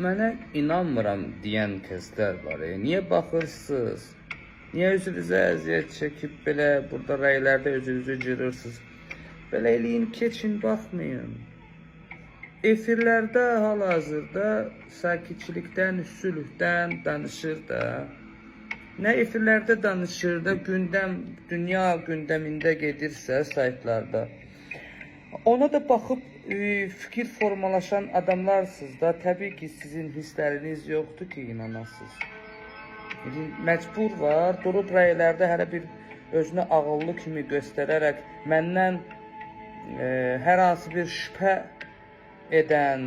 mənə inanmıram deyən kəslər var. Niyə baxırsınız? Niyə özünüzə əziyyət çəkib belə burada rəylərdə özünüzü cırırsınız? Belə eləyin, keçin, baxmayın. Efirlərdə hal-hazırda sakitçilikdən, sülhdən danışır da. Nə efirlərdə danışır da, dünya gündəmində gedirsə saytlarda. Ona da baxıb fikir formalaşan adamlarsınız da, təbii ki sizin hissləriniz yoxdur ki inanasınız. Məcbur var, durub rəylərdə hələ bir özünü ağıllı kimi göstərərək məndən hər hansı bir şübhə edən,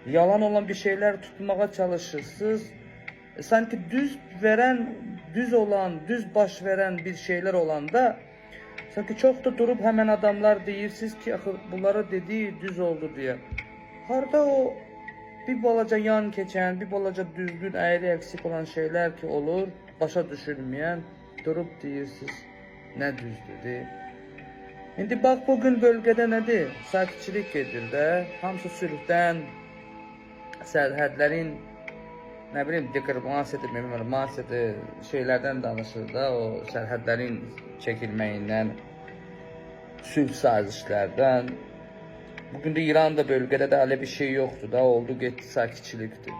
yalan olan bir şeylər tutmağa çalışırsınız. Sanki düz olan, düz baş verən bir şeylər olanda sanki çox da durub həmən adamlar deyirsiniz ki, axı bunları dediyi düz oldu deyə. Harda o bir balaca yan keçən, bir balaca düzgün, əyri əksik olan şeylər ki olur, başa düşülməyən, durub deyirsiniz, nə düzdür. İndi bax, bugün bölgədə nədir? Sakitçilik gedir də, hamısı sülhdən, sərhədlərin, nə bilim, deqriminasiyadır, şeylərdən danışır da, o sərhədlərin çəkilməyindən, sülh sazişlərdən. Bugün də İran da bölgədə də elə bir şey yoxdur da, oldu getdi sakitçilikdir.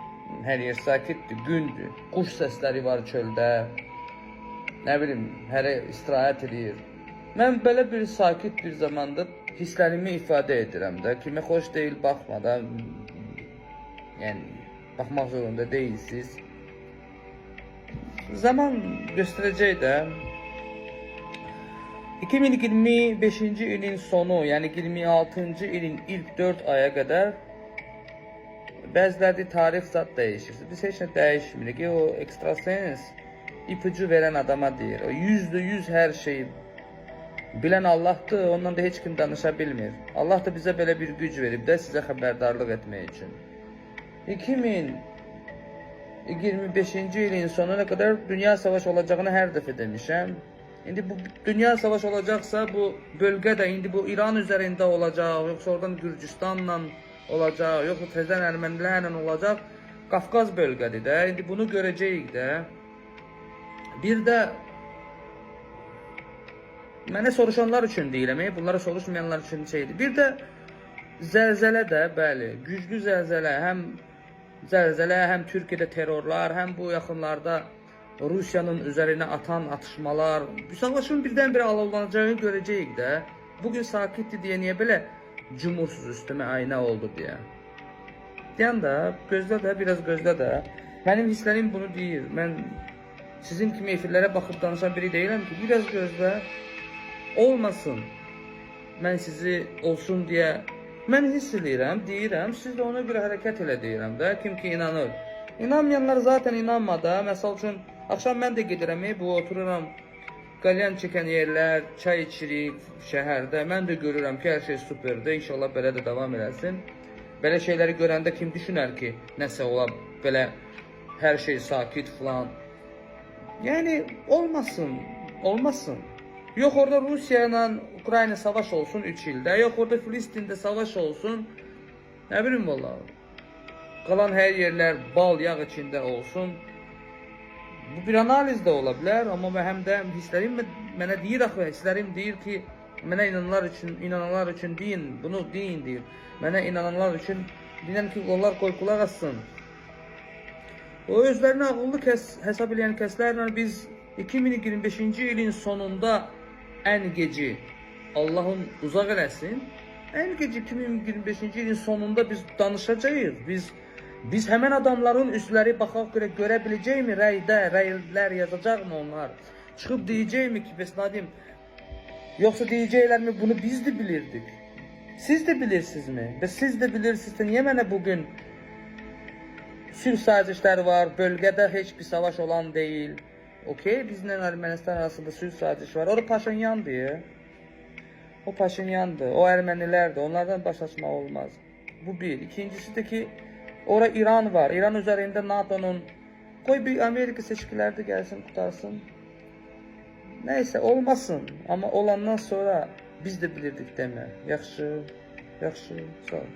Hər yer sakitdir, gündür, quş səsləri var çöldə, nə bilim, hərə istirahət edir. Mən belə bir sakit bir zamanda hisslərimi ifadə edirəm də, kimə xoş deyil baxmadan, yəni baxmaq zorunda deyilsiniz. Zaman göstərəcək də. 2025-ci ilin sonu, yəni 26-cı ilin ilk 4 aya qədər bəziləri tarix zat dəyişir. Biz heç nə dəyişmirik. O ekstrasens ipucu verən adama deyir. O %100 hər şeyi bilən Allahdır, ondan da heç kim danışa bilmir. Allah da bizə belə bir güc verib də sizə xəbərdarlıq etmək üçün. 2025-ci ilin sonuna qədər dünya savaşı olacağını hər dəfə demişəm. İndi bu dünya savaşı olacaqsa bu bölgədə indi bu İran üzərində olacaq, yoxsa oradan Gürcüstanla olacaq, yoxsa təzən ermənilərlə olacaq. Qafqaz bölgədir də. İndi bunu görəcəyik də. Bir də mənə soruşanlar üçün deyirəm, bunlara soruşmayanlar üçün şeydir. Bir də zəlzələ də, bəli, güclü zəlzələ, həm Türkiyədə terrorlar, həm bu yaxınlarda Rusiyanın üzərinə atan atışmalar, savaşın birdən-birə alovlanacağını görəcəyik də. Bugün sakitdir deyə niyə belə cumursuz üstümə aynə oldu deyə. Deyən də, gözlə də, biraz gözlə də. Mənim hisslərim bunu deyir. Mən sizin kimi efirlərə baxıb danışan biri deyirəm ki, biraz gözlə, olmasın. Mən sizi olsun deyə, mən hiss edirəm, deyirəm, siz də ona görə hərəkət elə deyirəm də, kim ki inanır. İnanmayanlar zaten inanmadı. Məsəl üçün, axşam mən də gedirəm, bu otururam, qalyan çəkən yerlər, çay içirik şəhərdə. Mən də görürəm ki, hər şey superdir. İnşallah belə də davam eləsin. Belə şeyləri görəndə kim düşünər ki, nəsə ola, belə hər şey sakit falan. Yəni, olmasın. Yox orada Rusiya ilə Ukrayna savaş olsun 3 ildə, yox orada Filistində savaş olsun, nə bilim valla. Qalan hər yerlər bal yağ içində olsun. Bu bir analiz də ola bilər, amma həm də hisslərim mənə deyir, axı, hisslərim deyir ki, mənə inananlar üçün deyin, bunu deyin deyir. Mənə inananlar üçün deyən ki, onlar qoy qulaq assın. O özlərini ağıllı hesab edən kəslərlə biz 2025-ci ilin sonunda ən geci, Allahın uzaq eləsin, ən geci 2025-ci ilin sonunda biz danışacağıq. Biz həmən adamların üzləri baxaq görə biləcəkmi rəylər yazacaqmı onlar? Çıxıb deyəcəkmi ki, Besnadim, yoxsa deyəcəklərmi bunu biz də bilirdik? Siz də bilirsinizmi? Və siz də bilirsinizsə, niyə mənə bugün sülh sazişləri var, bölgədə heç bir savaş olan deyil. Okey, bizlə Ermənistan arasında sülh sazişi var. O Paşinyandır. O Paşinyandır, o ermənilərdir. Onlardan baş açmaq olmaz. Bu bir. İkincisi de ki, orada İran var. İran üzərində NATO'nun qoy bir Amerika seçkilərdə gəlsin, qutarsın. Neyse, olmasın. Amma olandan sonra biz də bilirdik demə. Yaxşı, sağ ol.